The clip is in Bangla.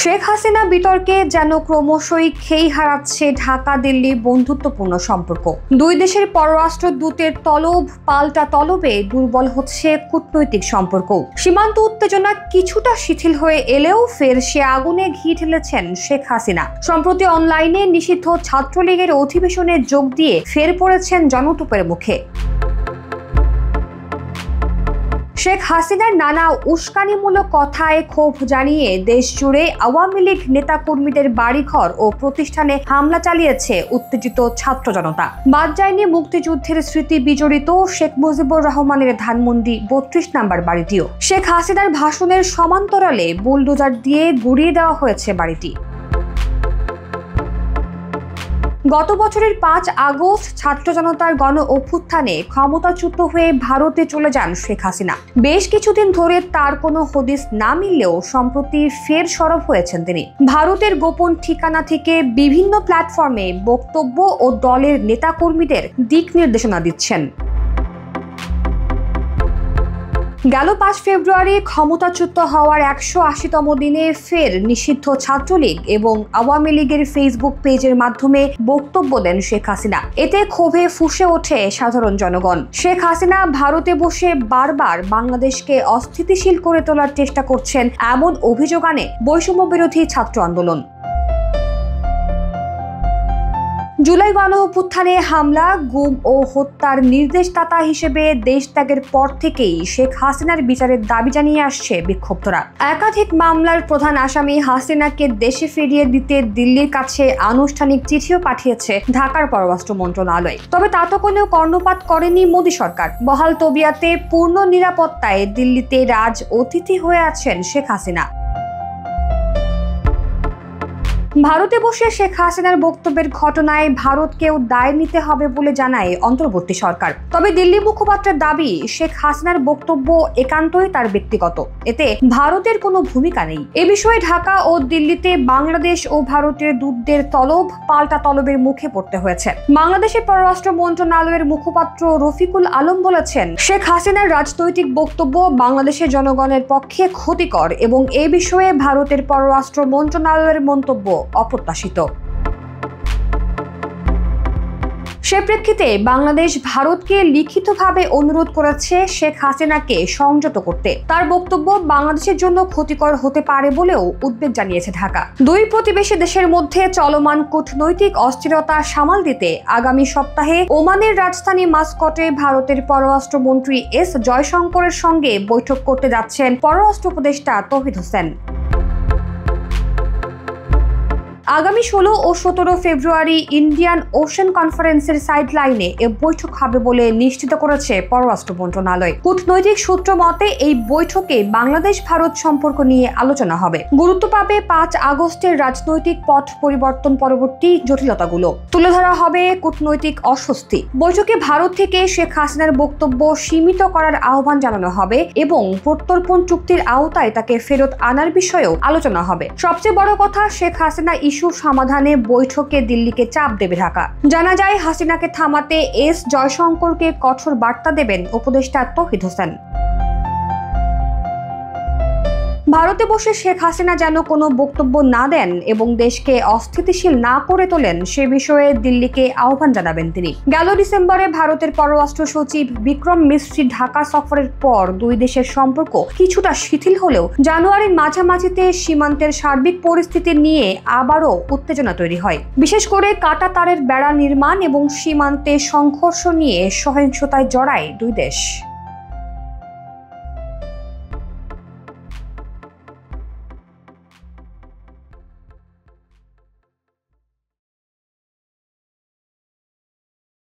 শেখ হাসিনা বিতর্কে যেন ক্রমশই খেই হারাচ্ছে ঢাকা দিল্লি বন্ধুত্বপূর্ণ সম্পর্ক। দুই দেশের পররাষ্ট্র দূতের তলব পাল্টা তলবে দুর্বল হচ্ছে কূটনৈতিক সম্পর্ক। সীমান্ত উত্তেজনা কিছুটা শিথিল হয়ে এলেও ফের সে আগুনে ঘি ঢেলেছেন শেখ হাসিনা। সম্প্রতি অনলাইনে নিষিদ্ধ ছাত্রলীগের অধিবেশনে যোগ দিয়ে ফের পড়েছেন জনতুপের মুখে। শেখ হাসিনার নানা উস্কানিমূলক কথায় ক্ষোভ জানিয়ে দেশ জুড়ে আওয়ামী লীগ নেতাকর্মীদের বাড়িঘর ও প্রতিষ্ঠানে হামলা চালিয়েছে উত্তেজিত ছাত্র জনতা। বাদ যায়নি মুক্তিযুদ্ধের স্মৃতি বিজড়িত শেখ মুজিবুর রহমানের ধানমন্ডি ৩২ নম্বর বাড়িটিও। শেখ হাসিনার ভাষণের সমান্তরালে বুলডোজার দিয়ে গুড়িয়ে দেওয়া হয়েছে বাড়িটি। গত বছরের ৫ আগস্ট ছাত্র জনতার গণ অভ্যুত্থানে ক্ষমতাচ্যুত হয়ে ভারতে চলে যান শেখ হাসিনা। বেশ কিছুদিন ধরে তার কোনো হদিস না মিললেও সম্প্রতি ফের সরব হয়েছেন তিনি। ভারতের গোপন ঠিকানা থেকে বিভিন্ন প্ল্যাটফর্মে বক্তব্য ও দলের নেতাকর্মীদের দিক নির্দেশনা দিচ্ছেন। গেল ৫ ফেব্রুয়ারি ক্ষমতাচ্যুত হওয়ার ১৮০তম দিনে ফের নিষিদ্ধ ছাত্রলীগ এবং আওয়ামী লীগের ফেসবুক পেজের মাধ্যমে বক্তব্য দেন শেখ হাসিনা। এতে ক্ষোভে ফুঁসে ওঠে সাধারণ জনগণ। শেখ হাসিনা ভারতে বসে বারবার বাংলাদেশকে অস্থিতিশীল করে তোলার চেষ্টা করছেন এমন অভিযোগ আনে বৈষম্য বিরোধী ছাত্র আন্দোলন। জুলাই গণঅভ্যুত্থানে হামলা, গুম ও হত্যার নির্দেশদাতা হিসেবে দেশ ত্যাগের পর থেকেই শেখ হাসিনার বিচারের দাবি জানিয়ে আসছে বিক্ষুব্ধরা। একাধিক মামলার প্রধান আসামি হাসিনাকে দেশে ফিরিয়ে দিতে দিল্লির কাছে আনুষ্ঠানিক চিঠিও পাঠিয়েছে ঢাকার পররাষ্ট্র মন্ত্রণালয়। তবে তাতে কোনো কর্ণপাত করেনি মোদী সরকার। বহাল তবিয়াতে পূর্ণ নিরাপত্তায় দিল্লিতে রাজ অতিথি হয়ে আছেন শেখ হাসিনা। ভারতে বসে শেখ হাসিনার বক্তব্যের ঘটনায় ভারতকেও দায় নিতে হবে বলে জানায় অন্তর্বর্তী সরকার। তবে দিল্লি মুখপাত্রের দাবি, শেখ হাসিনার বক্তব্য একান্তই তার ব্যক্তিগত, এতে ভারতের কোনো ভূমিকা নেই। এ বিষয়ে ঢাকা ও দিল্লিতে বাংলাদেশ ও ভারতের দূতদের তলব পাল্টা তলবের মুখে পড়তে হয়েছে। বাংলাদেশের পররাষ্ট্র মন্ত্রণালয়ের মুখপাত্র রফিকুল আলম বলেছেন, শেখ হাসিনার রাজনৈতিক বক্তব্য বাংলাদেশের জনগণের পক্ষে ক্ষতিকর এবং এ বিষয়ে ভারতের পররাষ্ট্র মন্ত্রণালয়ের মন্তব্য অপ্রত্যাশিত। সে প্রেক্ষিতে বাংলাদেশ ভারতকে লিখিতভাবে অনুরোধ করেছে শেখ হাসিনাকে সংযত করতে। তার বক্তব্য বাংলাদেশের জন্য ক্ষতিকর হতে পারে বলেও উদ্বেগ জানিয়েছে ঢাকা। দুই প্রতিবেশী দেশের মধ্যে চলমান কূটনৈতিক অস্থিরতা সামাল দিতে আগামী সপ্তাহে ওমানের রাজধানী মাস্কটে ভারতের পররাষ্ট্রমন্ত্রী এস জয়শঙ্করের সঙ্গে বৈঠক করতে যাচ্ছেন পররাষ্ট্র উপদেষ্টা তৌহিদ হোসেন। আগামী ১৬ ও ১৭ ফেব্রুয়ারি ইন্ডিয়ান ওশেন কনফারেন্সের সাইডলাইনে এ বৈঠক হবে বলে নিশ্চিত করেছে পররাষ্ট্র মন্ত্রণালয়। কূটনৈতিক সূত্র মতে এই বৈঠকে বাংলাদেশ ভারত সম্পর্ক নিয়ে আলোচনা হবে। গুরুত্ব পাবে ৫ আগস্টের রাজনৈতিক পথ পরিবর্তন পরবর্তী জটিলতাগুলো। তুলে ধরা হবে কূটনৈতিক অস্বস্তি। বৈঠকে ভারত থেকে শেখ হাসিনার বক্তব্য সীমিত করার আহ্বান জানানো হবে এবং প্রত্যর্পণ চুক্তির আওতায় তাকে ফেরত আনার বিষয়েও আলোচনা হবে। সবচেয়ে বড় কথা, শেখ হাসিনা ইস্যু সমাধানে বৈঠকে দিল্লিকে চাপ দেবে ঢাকা। জানা যায়, হাসিনাকে থামাতে এস জয়শঙ্করকে কঠোর বার্তা দেবেন উপদেষ্টা তৌহিদ হোসেন। ভারতে বসে শেখ হাসিনা যেন কোনো বক্তব্য না দেন এবং দেশকে অস্থিতিশীল না করে তোলেন, সে বিষয়ে দিল্লিকে আহ্বান জানাবেন তিনি। গেল ডিসেম্বরে ভারতের পররাষ্ট্র সচিব বিক্রম মিশ্রি ঢাকা সফরের পর দুই দেশের সম্পর্ক কিছুটা শিথিল হলেও জানুয়ারির মাঝামাঝিতে সীমান্তের সার্বিক পরিস্থিতি নিয়ে আবারও উত্তেজনা তৈরি হয়। বিশেষ করে কাঁটা তারের বেড়া নির্মাণ এবং সীমান্তে সংঘর্ষ নিয়ে সহিংসতায় জড়ায় দুই দেশ।